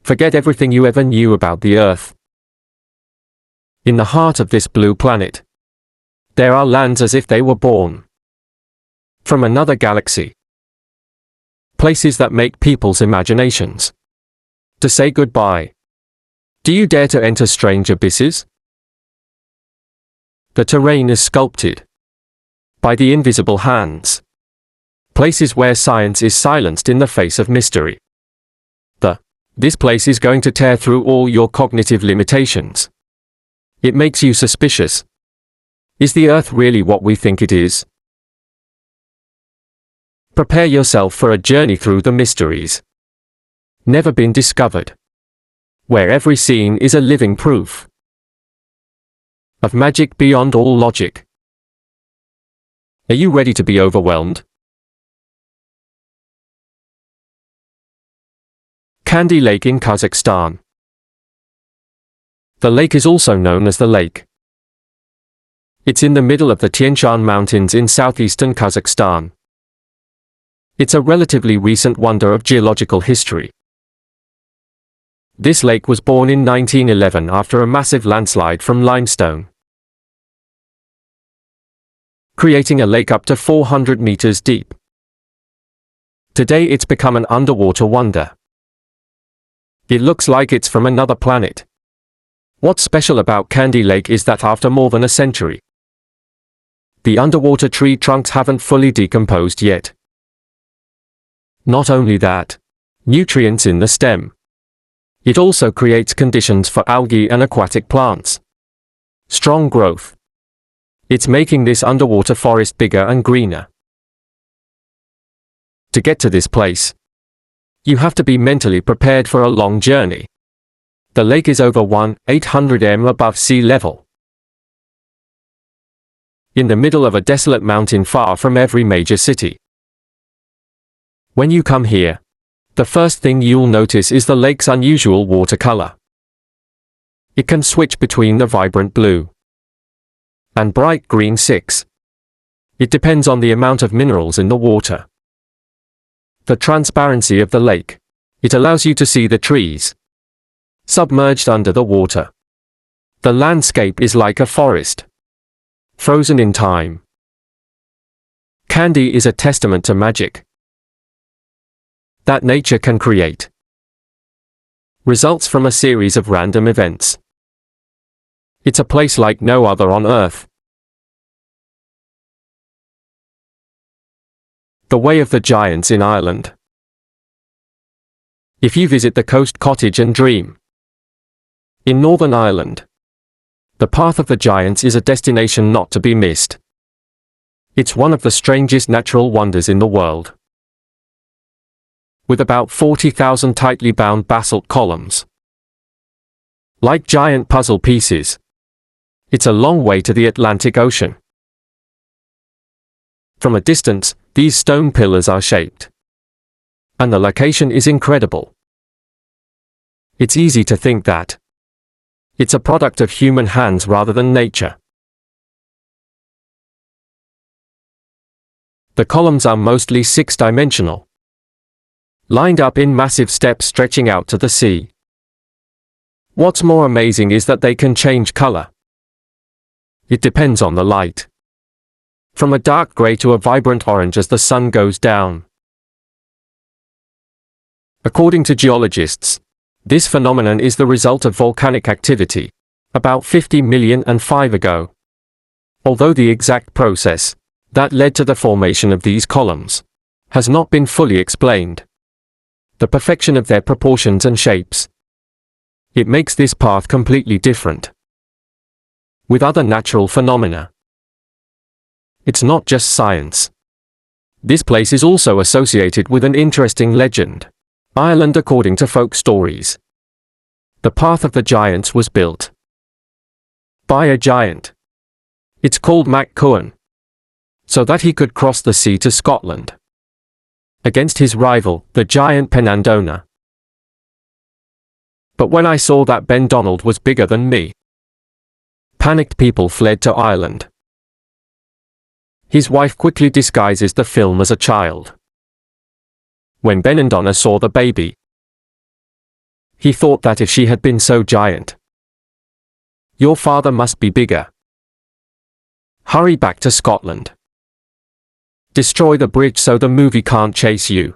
Forget everything you ever knew about the Earth. In the heart of this blue planet, there are lands as if they were born from another galaxy. Places that make people's imaginations to say goodbye. Do you dare to enter strange abysses? The terrain is sculpted by the invisible hands. Places where science is silenced in the face of mystery. This place is going to tear through all your cognitive limitations. It makes you suspicious. Is the Earth really what we think it is? Prepare yourself for a journey through the mysteries never been discovered, where every scene is a living proof of magic beyond all logic. Are you ready to be overwhelmed? Kandy Lake in Kazakhstan. The lake is also known as the lake. It's in the middle of the Tian Shan Mountains in southeastern Kazakhstan. It's a relatively recent wonder of geological history. This lake was born in 1911 after a massive landslide from limestone, creating a lake up to 400 meters deep. Today it's become an underwater wonder. It looks like it's from another planet. What's special about Kandy Lake is that after more than a century, the underwater tree trunks haven't fully decomposed yet. Not only that, nutrients in the stem. It also creates conditions for algae and aquatic plants. Strong growth. It's making this underwater forest bigger and greener. To get to this place, you have to be mentally prepared for a long journey. The lake is over 1,800 m above sea level, in the middle of a desolate mountain far from every major city. When you come here, the first thing you'll notice is the lake's unusual water color. It can switch between the vibrant blue and bright green 6. It depends on the amount of minerals in the water. The transparency of the lake. It allows you to see the trees submerged under the water. The landscape is like a forest, frozen in time. Kandy is a testament to magic that nature can create. Results from a series of random events. It's a place like no other on Earth. The Way of the Giants in Ireland. If you visit the Coast Cottage and Dream in Northern Ireland, the Path of the Giants is a destination not to be missed. It's one of the strangest natural wonders in the world. With about 40,000 tightly bound basalt columns, like giant puzzle pieces, it's a long way to the Atlantic Ocean. From a distance, these stone pillars are shaped, and the location is incredible. It's easy to think that it's a product of human hands rather than nature. The columns are mostly 6-dimensional, lined up in massive steps stretching out to the sea. What's more amazing is that they can change color. It depends on the light, from a dark gray to a vibrant orange as the sun goes down. According to geologists, this phenomenon is the result of volcanic activity, about 50 million and 5 ago. Although the exact process that led to the formation of these columns has not been fully explained, the perfection of their proportions and shapes, it makes this path completely different with other natural phenomena. It's not just science. This place is also associated with an interesting legend. Ireland according to folk stories. The Path of the Giants was built by a giant. It's called Mac Cuan, so that he could cross the sea to Scotland against his rival, the giant Penandona. But when I saw that Ben Donald was bigger than me, panicked people fled to Ireland. His wife quickly disguises the film as a child. When Benandona saw the baby, He thought that if she had been so giant. Your father must be bigger. Hurry back to Scotland. Destroy the bridge so the movie can't chase you.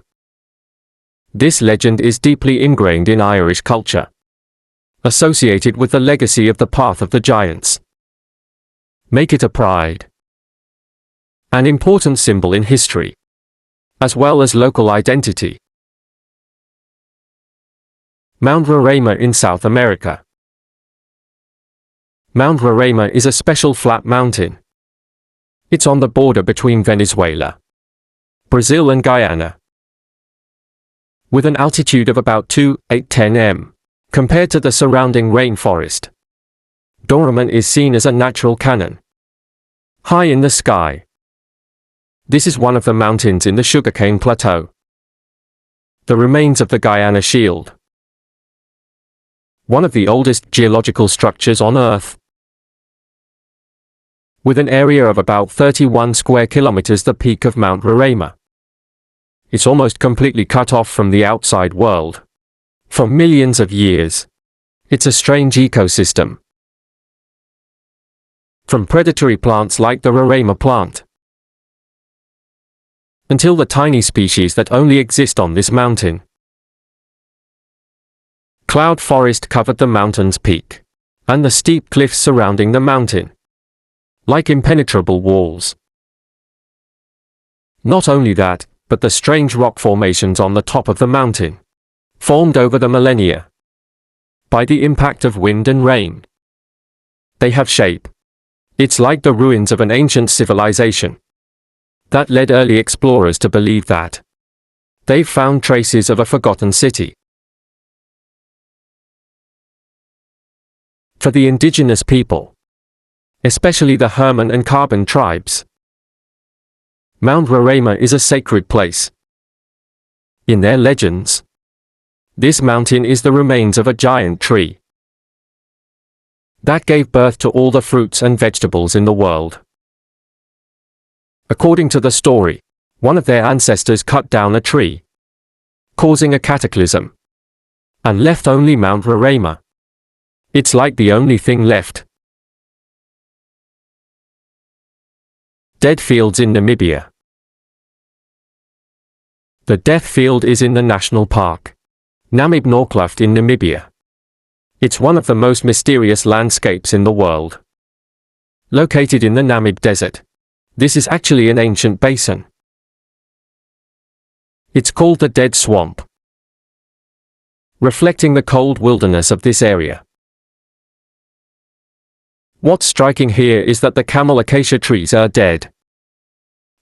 This legend is deeply ingrained in Irish culture, associated with the legacy of the Path of the Giants. Make it a pride, an important symbol in history, as well as local identity. Mount Roraima in South America. Mount Roraima is a special flat mountain. It's on the border between Venezuela, Brazil and Guyana. With an altitude of about 2,810 m, compared to the surrounding rainforest, Roraima is seen as a natural cannon, high in the sky. This is one of the mountains in the Sugarcane Plateau, the remains of the Guyana Shield, one of the oldest geological structures on Earth. With an area of about 31 square kilometers, the peak of Mount Roraima. It's almost completely cut off from the outside world. For millions of years, it's a strange ecosystem. From predatory plants like the Roraima plant, until the tiny species that only exist on this mountain. Cloud forest covered the mountain's peak, and the steep cliffs surrounding the mountain, like impenetrable walls. Not only that, but the strange rock formations on the top of the mountain, formed over the millennia, by the impact of wind and rain. They have shape. It's like the ruins of an ancient civilization that led early explorers to believe that they've found traces of a forgotten city. For the indigenous people, especially the Herman and Carbon tribes, Mount Roraima is a sacred place. In their legends, this mountain is the remains of a giant tree that gave birth to all the fruits and vegetables in the world. According to the story, one of their ancestors cut down a tree, causing a cataclysm, and left only Mount Roraima. It's like the only thing left. Dead fields in Namibia. The Death Field is in the national park, Namib Norcluft in Namibia. It's one of the most mysterious landscapes in the world. Located in the Namib Desert, this is actually an ancient basin. It's called the Dead Swamp, reflecting the cold wilderness of this area. What's striking here is that the camel acacia trees are dead.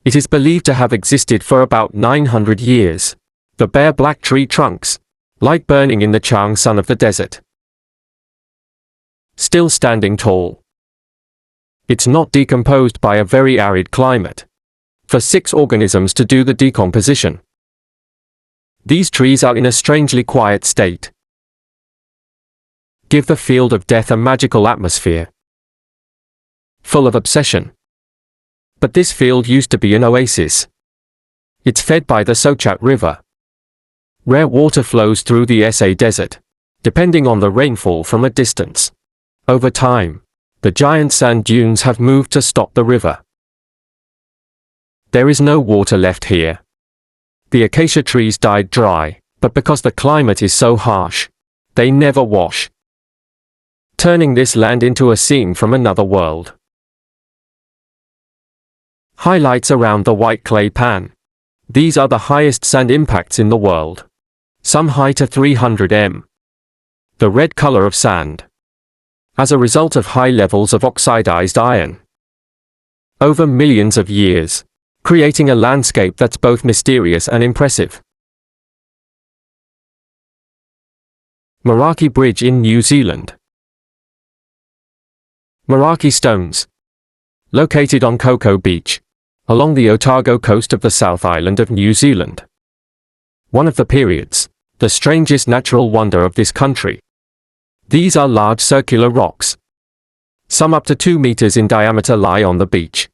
It is believed to have existed for about 900 years. The bare black tree trunks, like burning in the charring sun of the desert, still standing tall. It's not decomposed by a very arid climate, for 6 organisms to do the decomposition. These trees are in a strangely quiet state. Give the field of death a magical atmosphere, full of obsession. But this field used to be an oasis. It's fed by the Sochat River. Rare water flows through the SA Desert, depending on the rainfall from a distance. Over time, the giant sand dunes have moved to stop the river. There is no water left here. The acacia trees died dry, but because the climate is so harsh, they never wash, turning this land into a scene from another world. Highlights around the white clay pan. These are the highest sand impacts in the world. Some high to 300 m. The red color of sand, as a result of high levels of oxidized iron, over millions of years, creating a landscape that's both mysterious and impressive. Meraki Bridge in New Zealand. Meraki Stones, located on Cocoa Beach, along the Otago coast of the South Island of New Zealand. One of the periods, the strangest natural wonder of this country. These are large circular rocks, some up to 2 meters in diameter, lie on the beach.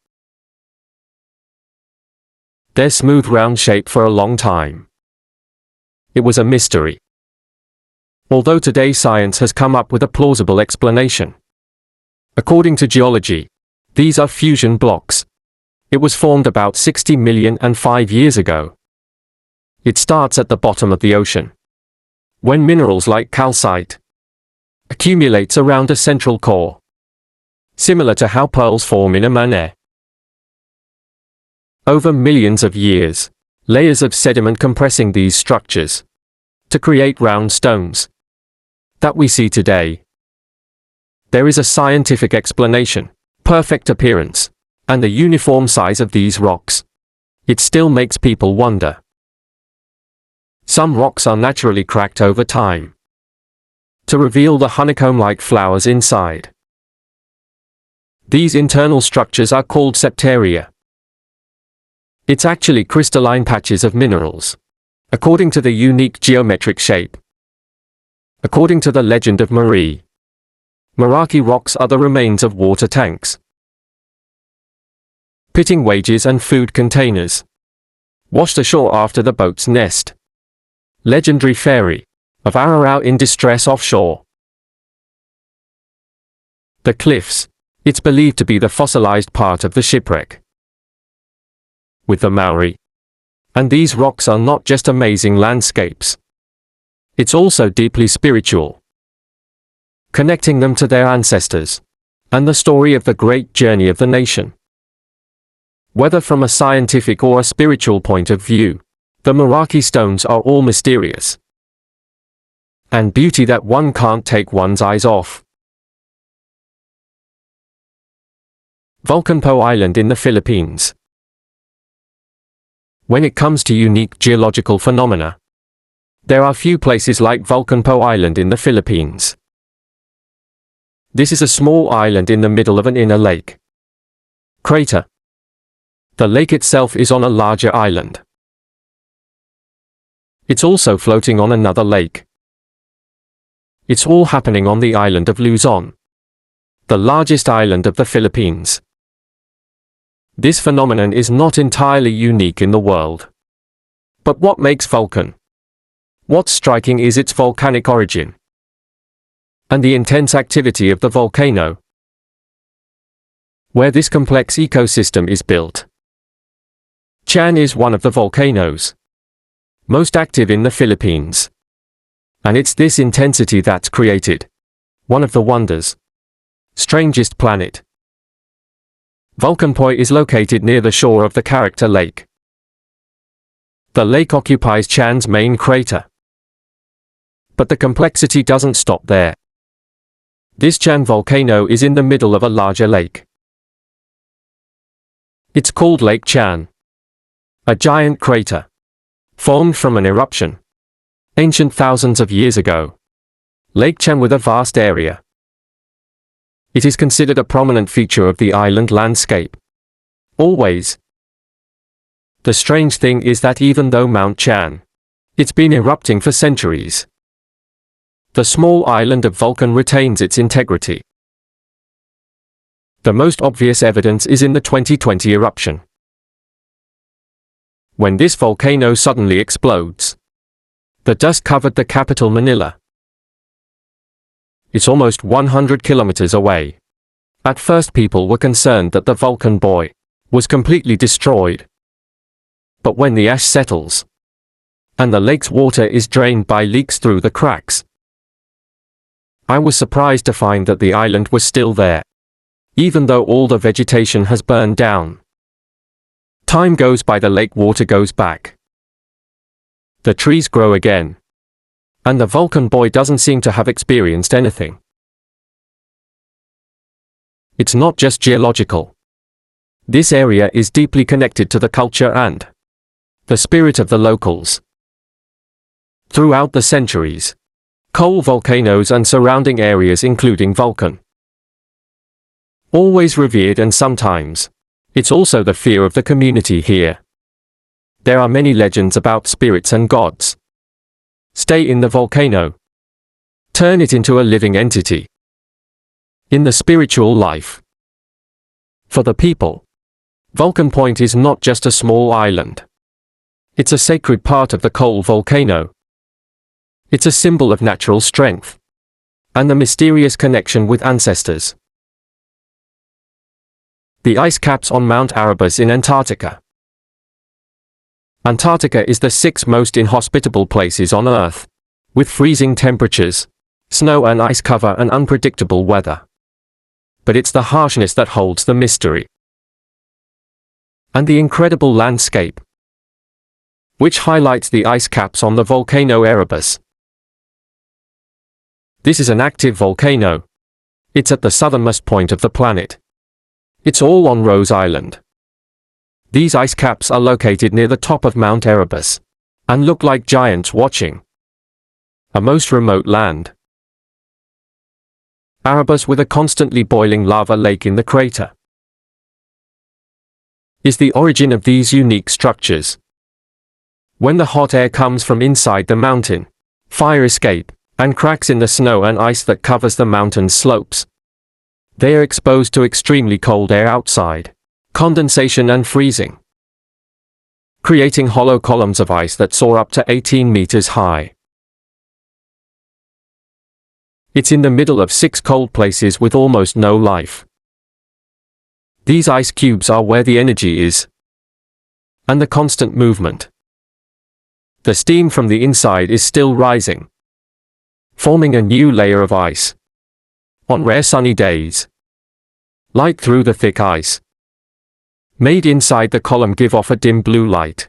Their smooth round shape for a long time, it was a mystery. although today science has come up with a plausible explanation. According to geology, these are fusion blocks. It was formed about 60 million and 5 years ago. It starts at the bottom of the ocean, when minerals like calcite accumulates around a central core, similar to how pearls form in a mine. Over millions of years, layers of sediment compressing these structures to create round stones that we see today. There is a scientific explanation: perfect appearance, and the uniform size of these rocks. It still makes people wonder. Some rocks are naturally cracked over time to reveal the honeycomb-like flowers inside. These internal structures are called septaria. It's actually crystalline patches of minerals, according to the unique geometric shape. According to the legend of Meraki rocks are the remains of water tanks, pitting wages and food containers, washed ashore after the boat's nest. Legendary ferry of Ararau in distress offshore. The cliffs. It's believed to be the fossilized part of the shipwreck with the Maori. And these rocks are not just amazing landscapes. It's also deeply spiritual, connecting them to their ancestors and the story of the great journey of the nation. Whether from a scientific or a spiritual point of view, the Meraki stones are all mysterious and beauty that one can't take one's eyes off. Volcanpo Island in the Philippines. When it comes to unique geological phenomena, there are few places like Volcanpo Island in the Philippines. This is a small island in the middle of an inner lake crater. The lake itself is on a larger island. It's also floating on another lake. It's all happening on the island of Luzon, the largest island of the Philippines. This phenomenon is not entirely unique in the world. But what makes volcan? What's striking is its volcanic origin and the intense activity of the volcano, where this complex ecosystem is built. Chan is one of the volcanoes most active in the Philippines. And it's this intensity that's created one of the wonders, strangest planet. Volcanpo is located near the shore of the Character Lake. The lake occupies Chan's main crater. But the complexity doesn't stop there. This Chan volcano is in the middle of a larger lake. It's called Lake Chan, a giant crater formed from an eruption ancient thousands of years ago. Lake Chan with a vast area. It is considered a prominent feature of the island landscape. Always. The strange thing is that even though Mount Chan, it's been erupting for centuries, the small island of Vulcan retains its integrity. The most obvious evidence is in the 2020 eruption. When this volcano suddenly explodes, the dust covered the capital Manila. It's almost 100 kilometers away. At first people were concerned that the Vulcan Boy was completely destroyed. But when the ash settles, and the lake's water is drained by leaks through the cracks, I was surprised to find that the island was still there, even though all the vegetation has burned down. Time goes by, the lake water goes back. The trees grow again. And the Vulcan Boy doesn't seem to have experienced anything. It's not just geological. This area is deeply connected to the culture and the spirit of the locals. Throughout the centuries, coal volcanoes and surrounding areas including Vulcan, always revered, and sometimes it's also the fear of the community here. There are many legends about spirits and gods. Stay in the volcano. Turn it into a living entity. In the spiritual life. For the people, Vulcan Point is not just a small island. It's a sacred part of the coal volcano. It's a symbol of natural strength and the mysterious connection with ancestors. The ice caps on Mount Erebus in Antarctica. Antarctica is the sixth most inhospitable places on Earth, with freezing temperatures, snow and ice cover and unpredictable weather. But it's the harshness that holds the mystery. And the incredible landscape, which highlights the ice caps on the volcano Erebus. This is an active volcano. It's at the southernmost point of the planet. It's all on Rose Island. These ice caps are located near the top of Mount Erebus, and look like giants watching a most remote land. Erebus, with a constantly boiling lava lake in the crater, is the origin of these unique structures. When the hot air comes from inside the mountain, fire escape, and cracks in the snow and ice that covers the mountain slopes. They are exposed to extremely cold air outside, condensation and freezing, creating hollow columns of ice that soar up to 18 meters high. It's in the middle of 6 cold places with almost no life. These ice cubes are where the energy is, and the constant movement. The steam from the inside is still rising, forming a new layer of ice. On rare sunny days, light through the thick ice made inside the column give off a dim blue light.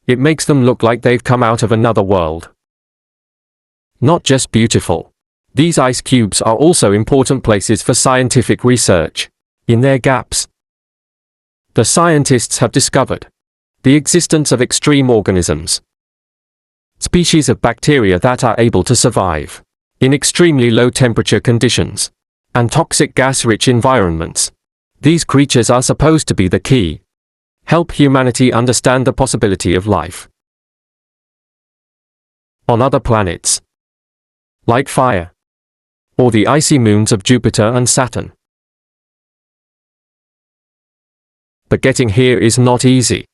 It makes them look like they've come out of another world. Not just beautiful, these ice cubes are also important places for scientific research. In their gaps, the scientists have discovered the existence of extreme organisms, species of bacteria that are able to survive in extremely low temperature conditions and toxic gas-rich environments. These creatures are supposed to be the key, help humanity understand the possibility of life on other planets, like fire, or the icy moons of Jupiter and Saturn. But getting here is not easy.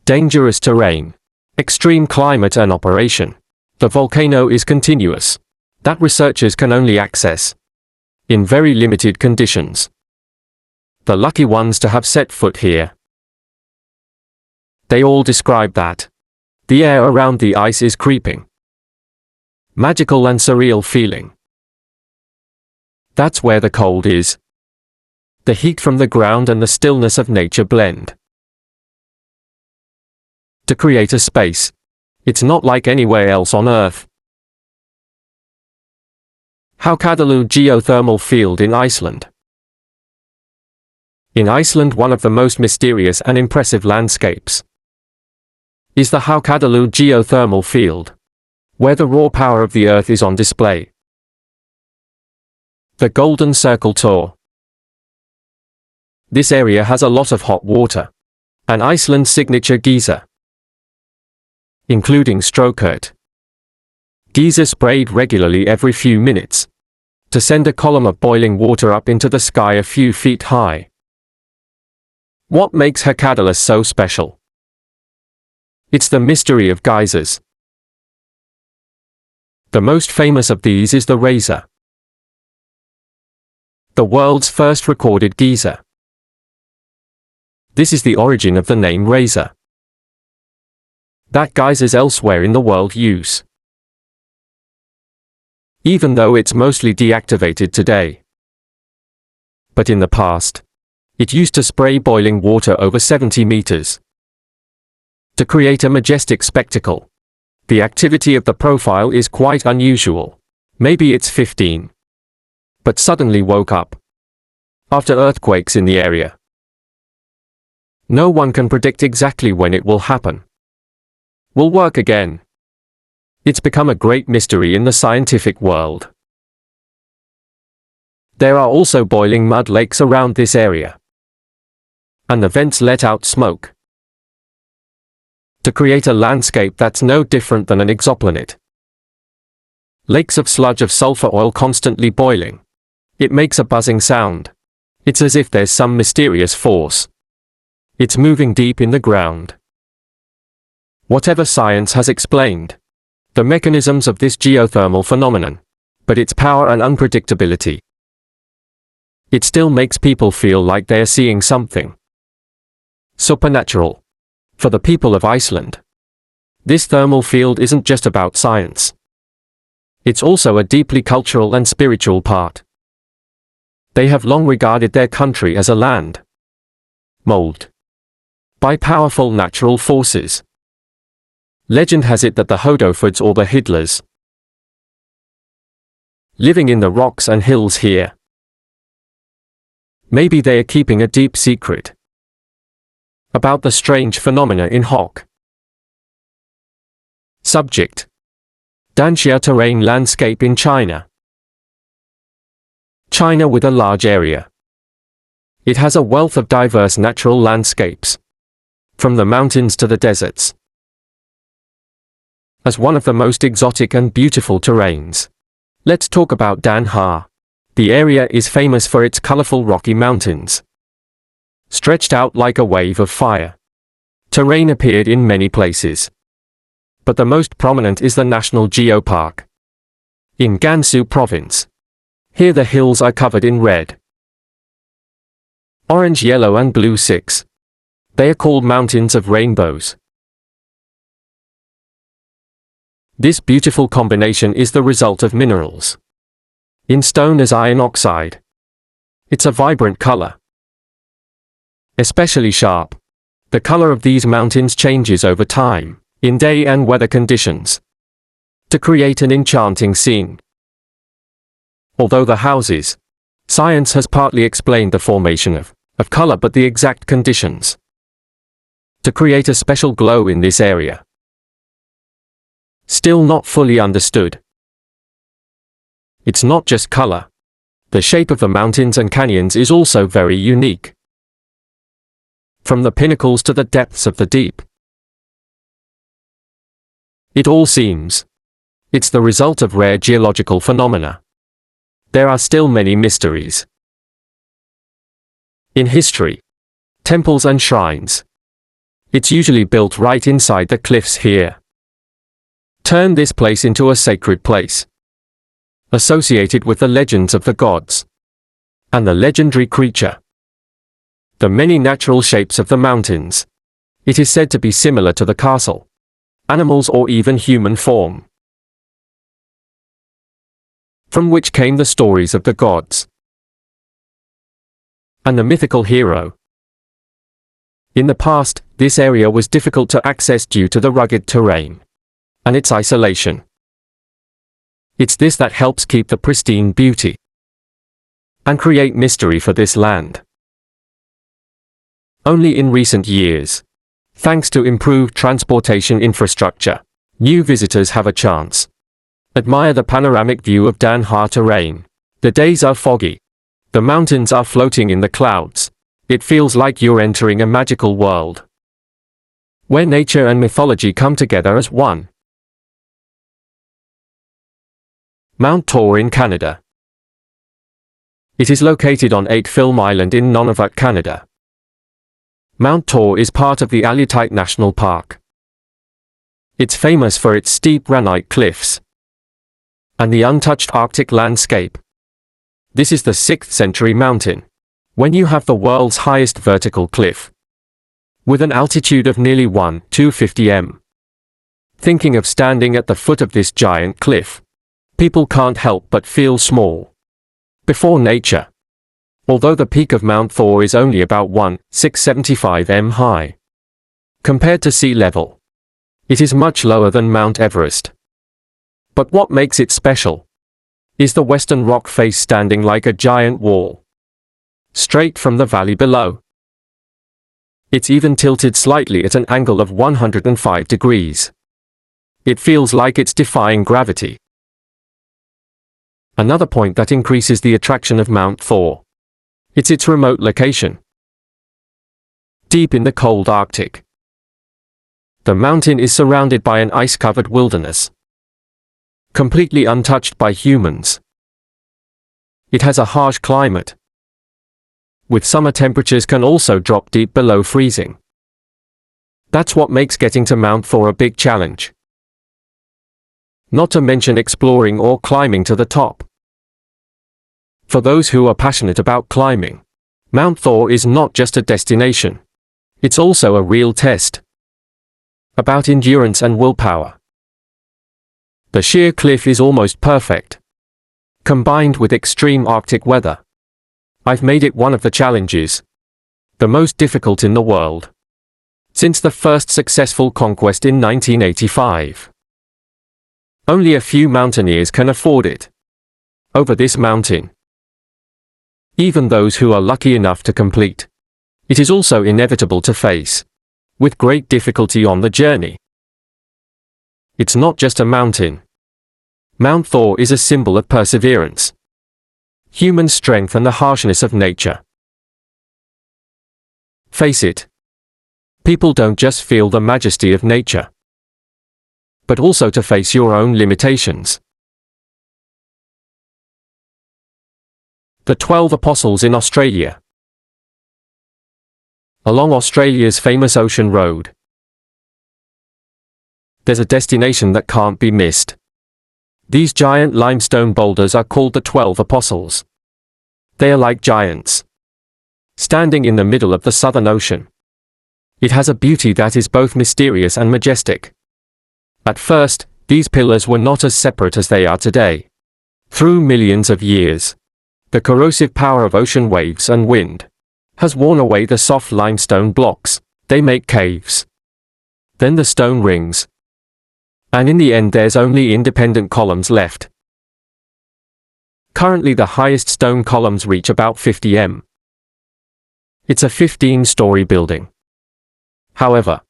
Dangerous terrain, extreme climate and operation. The volcano is continuous, that researchers can only access in very limited conditions. The lucky ones to have set foot here. They all describe that the air around the ice is creeping. Magical and surreal feeling. That's where the cold is. The heat from the ground and the stillness of nature blend to create a space. It's not like anywhere else on Earth. Hákarlalur geothermal field in Iceland. In Iceland, one of the most mysterious and impressive landscapes is the Hákarlalur geothermal field, where the raw power of the Earth is on display. The Golden Circle Tour. This area has a lot of hot water, and Iceland's signature geyser, including Strokert. Geyser sprayed regularly every few minutes to send a column of boiling water up into the sky a few feet high. What makes Hákarlalur so special? It's the mystery of geysers. The most famous of these is the Razor, the world's first recorded geyser. This is the origin of the name Razor that geysers elsewhere in the world use, even though it's mostly deactivated today. But in the past, it used to spray boiling water over 70 meters to create a majestic spectacle. The activity of the profile is quite unusual. Maybe it's 15. But suddenly woke up after earthquakes in the area. No one can predict exactly when it will happen. Will work again. It's become a great mystery in the scientific world. There are also boiling mud lakes around this area, and the vents let out smoke to create a landscape that's no different than an exoplanet. Lakes of sludge of sulfur oil constantly boiling. It makes a buzzing sound. It's as if there's some mysterious force. It's moving deep in the ground. whatever science has explained the mechanisms of this geothermal phenomenon, but its power and unpredictability. It still makes people feel like they are seeing something supernatural. For the people of Iceland, this thermal field isn't just about science. It's also a deeply cultural and spiritual part. They have long regarded their country as a land molded by powerful natural forces. Legend has it that the Hodofords or the Hidlers living in the rocks and hills here. Maybe they are keeping a deep secret about the strange phenomena in Hock. Subject: Danxia terrain landscape in China. China with a large area. It has a wealth of diverse natural landscapes, from the mountains to the deserts. As one of the most exotic and beautiful terrains, let's talk about Danha. The area is famous for its colorful rocky mountains, stretched out like a wave of fire. Terrain appeared in many places, but the most prominent is the National Geopark in Gansu province. Here the hills are covered in red, orange, yellow and blue six. They are called mountains of rainbows. This beautiful combination is the result of minerals in stone as iron oxide. It's a vibrant color, especially sharp. The color of these mountains changes over time, in day and weather conditions, to create an enchanting scene. Although the houses, science has partly explained the formation of color, but the exact conditions to create a special glow in this area still not fully understood. It's not just color. The shape of the mountains and canyons is also very unique. From the pinnacles to the depths of the deep, it all seems it's the result of rare geological phenomena. There are still many mysteries. In history, temples and shrines, it's usually built right inside the cliffs here. Turn this place into a sacred place, associated with the legends of the gods and the legendary creature. The many natural shapes of the mountains, it is said to be similar to the castle, animals or even human form, from which came the stories of the gods and the mythical hero. In the past, this area was difficult to access due to the rugged terrain and its isolation. It's this that helps keep the pristine beauty and create mystery for this land. Only in recent years, thanks to improved transportation infrastructure, new visitors have a chance. Admire the panoramic view of Danha terrain. The days are foggy. The mountains are floating in the clouds. It feels like you're entering a magical world, where nature and mythology come together as one. Mount Tor in Canada. It is located on 8 Film Island in Nunavut, Canada. Mount Tor is part of the Aleutiate National Park. It's famous for its steep granite cliffs and the untouched Arctic landscape. This is the 6th century mountain, when you have the world's highest vertical cliff, with an altitude of nearly 1,250 m. Thinking of standing at the foot of this giant cliff, people can't help but feel small before nature. Although the peak of Mount Thor is only about 1,675 m high, compared to sea level, it is much lower than Mount Everest. But what makes it special is the western rock face standing like a giant wall, straight from the valley below. It's even tilted slightly at an angle of 105 degrees. It feels like it's defying gravity. Another point that increases the attraction of Mount Thor, it's its remote location, deep in the cold Arctic. The mountain is surrounded by an ice-covered wilderness, completely untouched by humans. It has a harsh climate, with summer temperatures can also drop deep below freezing. That's what makes getting to Mount Thor a big challenge. Not to mention exploring or climbing to the top. For those who are passionate about climbing, Mount Thor is not just a destination. It's also a real test. About endurance and willpower. The sheer cliff is almost perfect. Combined with extreme Arctic weather, I've made it one of the challenges. The most difficult in the world. Since the first successful conquest in 1985. Only a few mountaineers can afford it. Over this mountain. Even those who are lucky enough to complete. It is also inevitable to face. With great difficulty on the journey. It's not just a mountain. Mount Thor is a symbol of perseverance. Human strength and the harshness of nature. Face it. People don't just feel the majesty of nature, but also to face your own limitations. The 12 Apostles in Australia. Along Australia's famous ocean road, there's a destination that can't be missed. These giant limestone boulders are called the 12 Apostles. They are like giants, standing in the middle of the Southern Ocean. It has a beauty that is both mysterious and majestic. At first, these pillars were not as separate as they are today. Through millions of years, the corrosive power of ocean waves and wind has worn away the soft limestone blocks. They make caves. Then the stone rings. And in the end there's only independent columns left. Currently the highest stone columns reach about 50 m. It's a 15-story building. However,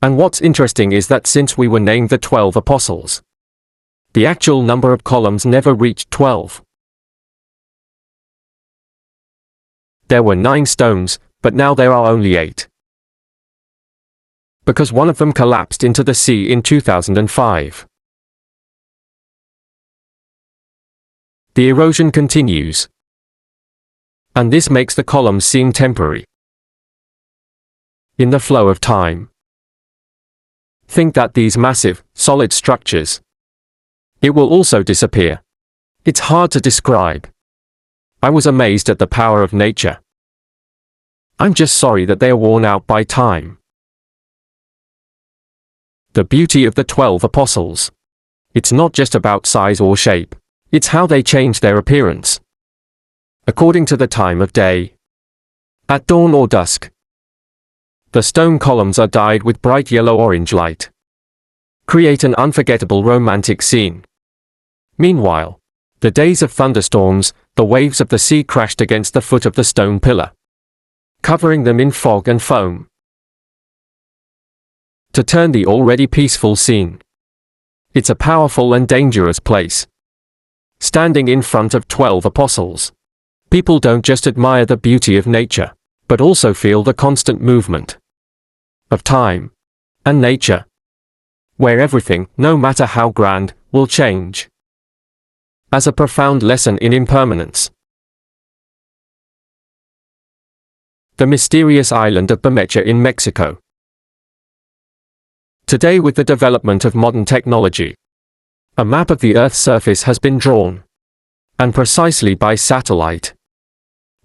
and what's interesting is that since we were named the 12 Apostles, the actual number of columns never reached 12. There were 9 stones, but now there are only 8. Because one of them collapsed into the sea in 2005. The erosion continues. And this makes the columns seem temporary. In the flow of time. Think that these massive, solid structures, it will also disappear. It's hard to describe. I was amazed at the power of nature. I'm just sorry that they are worn out by time. The beauty of the 12 Apostles. It's not just about size or shape. It's how they change their appearance. According to the time of day. At dawn or dusk. The stone columns are dyed with bright yellow-orange light. Create an unforgettable romantic scene. Meanwhile, the days of thunderstorms, the waves of the sea crashed against the foot of the stone pillar, covering them in fog and foam. To turn the already peaceful scene. It's a powerful and dangerous place. Standing in front of 12 Apostles. People don't just admire the beauty of nature, but also feel the constant movement of time and nature, where everything, no matter how grand, will change. As a profound lesson in impermanence. The mysterious island of Bemecca in Mexico. Today, with the development of modern technology, a map of the Earth's surface has been drawn, and precisely by satellite.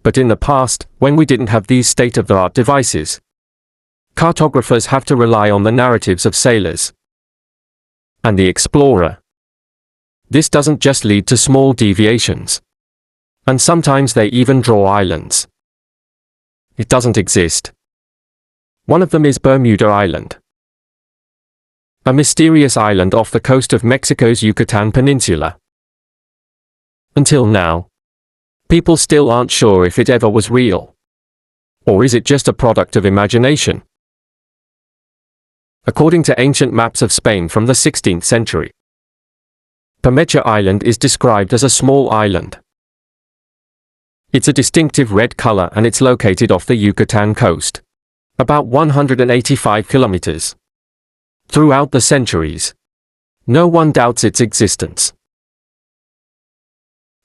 But in the past, when we didn't have these state-of-the-art devices, cartographers have to rely on the narratives of sailors and the explorer. This doesn't just lead to small deviations, and sometimes they even draw islands. It doesn't exist. One of them is Bermuda Island, a mysterious island off the coast of Mexico's Yucatan Peninsula. Until now, people still aren't sure if it ever was real. Or is it just a product of imagination? According to ancient maps of Spain from the 16th century, Bemecca Island is described as a small island. It's a distinctive red color and it's located off the Yucatan coast, about 185 kilometers. Throughout the centuries, no one doubts its existence.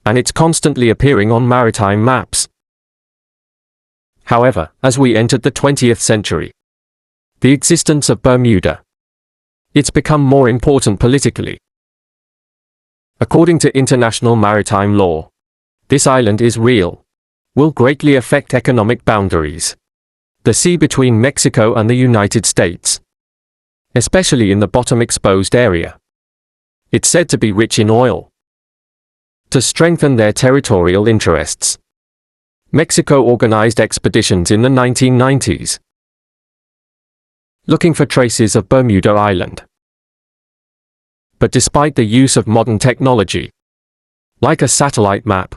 And it's constantly appearing on maritime maps. However, as we entered the 20th century, The existence of Bermuda. It's become more important politically. According to international maritime law, this island is real, will greatly affect economic boundaries. The sea between Mexico and the United States, especially in the bottom exposed area. It's said to be rich in oil. To strengthen their territorial interests, Mexico organized expeditions in the 1990s, looking for traces of Bermuda Island. But despite the use of modern technology, like a satellite map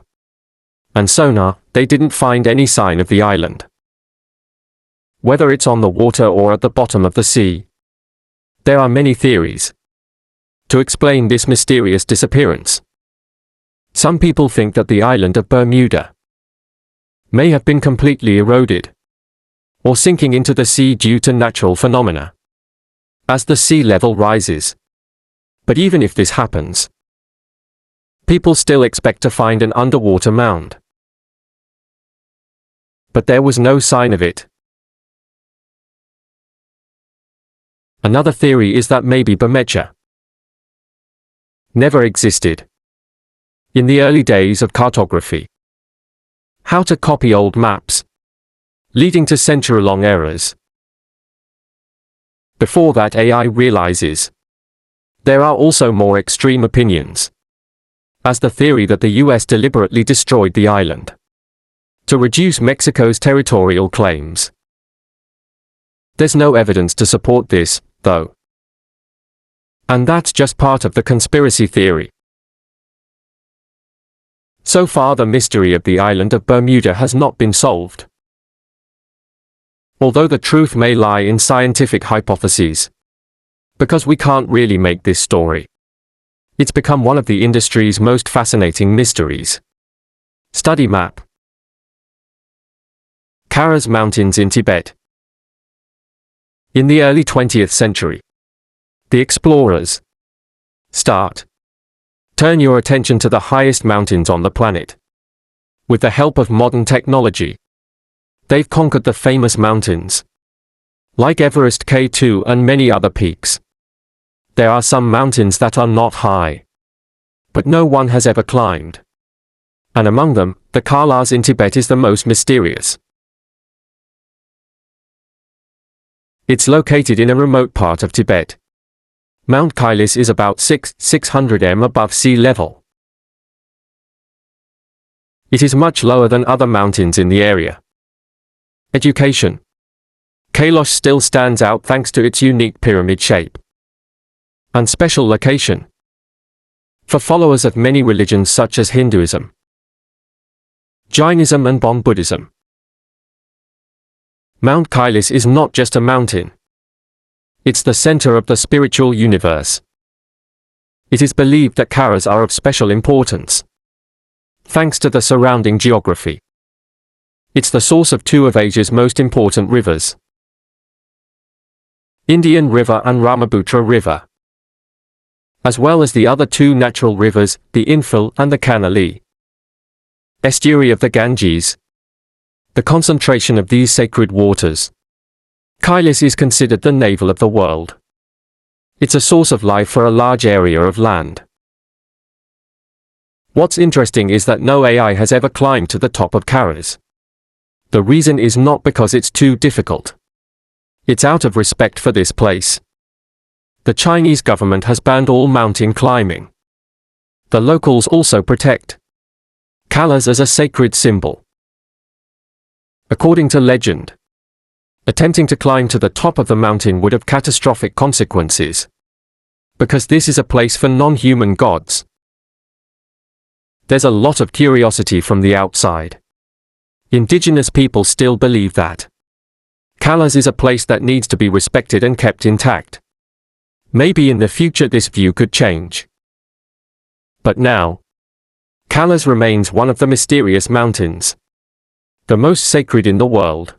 and sonar, they didn't find any sign of the island. Whether it's on the water or at the bottom of the sea, there are many theories to explain this mysterious disappearance. Some people think that the island of Bermuda may have been completely eroded or sinking into the sea due to natural phenomena as the sea level rises. But even if this happens, people still expect to find an underwater mound. But there was no sign of it. Another theory is that maybe Bermuda never existed. In the early days of cartography, how to copy old maps, leading to century-long errors. Before that AI realizes, there are also more extreme opinions, as the theory that the US deliberately destroyed the island to reduce Mexico's territorial claims. There's no evidence to support this, though. And that's just part of the conspiracy theory. So far, the mystery of the island of Bermuda has not been solved. Although the truth may lie in scientific hypotheses, because we can't really make this story. It's become one of the industry's most fascinating mysteries. Study map. Karas Mountains in Tibet. In the early 20th century, the explorers turn your attention to the highest mountains on the planet. With the help of modern technology, they've conquered the famous mountains, like Everest K2 and many other peaks. There are some mountains that are not high, but no one has ever climbed. And among them, the Kailas in Tibet is the most mysterious. It's located in a remote part of Tibet. Mount Kailas is about 600 m above sea level. It is much lower than other mountains in the area. Education. Kailash still stands out thanks to its unique pyramid shape and special location for followers of many religions such as Hinduism, Jainism and Bon Buddhism. Mount Kailas is not just a mountain. It's the center of the spiritual universe. It is believed that Karas are of special importance, thanks to the surrounding geography. It's the source of two of Asia's most important rivers, Indian River and Brahmaputra River, as well as the other two natural rivers, the Infil and the Kanali, estuary of the Ganges. The concentration of these sacred waters. Kailas is considered the navel of the world. It's a source of life for a large area of land. What's interesting is that no AI has ever climbed to the top of Karas. The reason is not because it's too difficult. It's out of respect for this place. The Chinese government has banned all mountain climbing. The locals also protect Kailas as a sacred symbol. According to legend, attempting to climb to the top of the mountain would have catastrophic consequences, because this is a place for non-human gods. There's a lot of curiosity from the outside. Indigenous people still believe that Kailas is a place that needs to be respected and kept intact. Maybe in the future this view could change. But now, Kailas remains one of the mysterious mountains, the most sacred in the world.